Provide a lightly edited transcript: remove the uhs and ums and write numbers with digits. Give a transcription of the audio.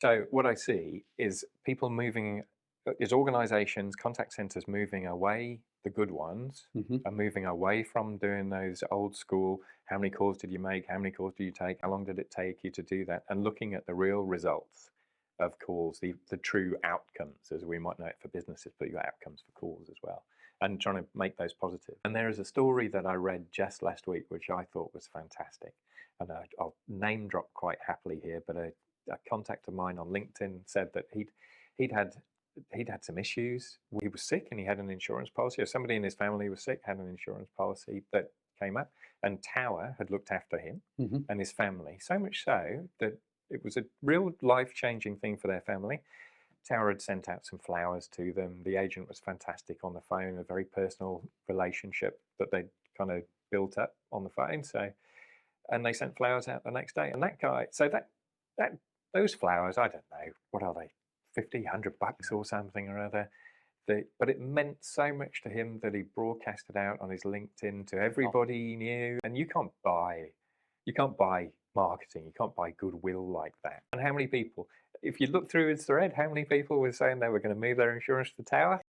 So what I see is people moving, is organizations, contact centers moving away, the good ones Hmm. are moving away from doing those old school, how many calls did you make, how many calls do you take, how long did it take you to do that, and looking at the real results of calls, the true outcomes, as we might know it for businesses, but your outcomes for calls as well, and trying to make those positive. And there is a story that I read just last week, which I thought was fantastic. And I'll name drop quite happily here, but a contact of mine on LinkedIn said that he'd had he'd had some issues. He was sick and he had an insurance policy, or somebody in his family was sick, had an insurance policy that came up, and Tower had looked after him Hmm. and his family, so much so that it was a real life-changing thing for their family. Tower had sent out some flowers to them. The agent was fantastic on the phone, a very personal relationship that they'd kind of built up on the phone. So, and they sent flowers out the next day. And that guy, so that those flowers, I don't know, what are they, 50, $100 or something or other. But it meant so much to him that he broadcasted out on his LinkedIn to Oh, everybody he knew. And you can't buy marketing, you can't buy goodwill like that. And how many people, if you look through his thread, how many people were saying they were going to move their insurance to Tower?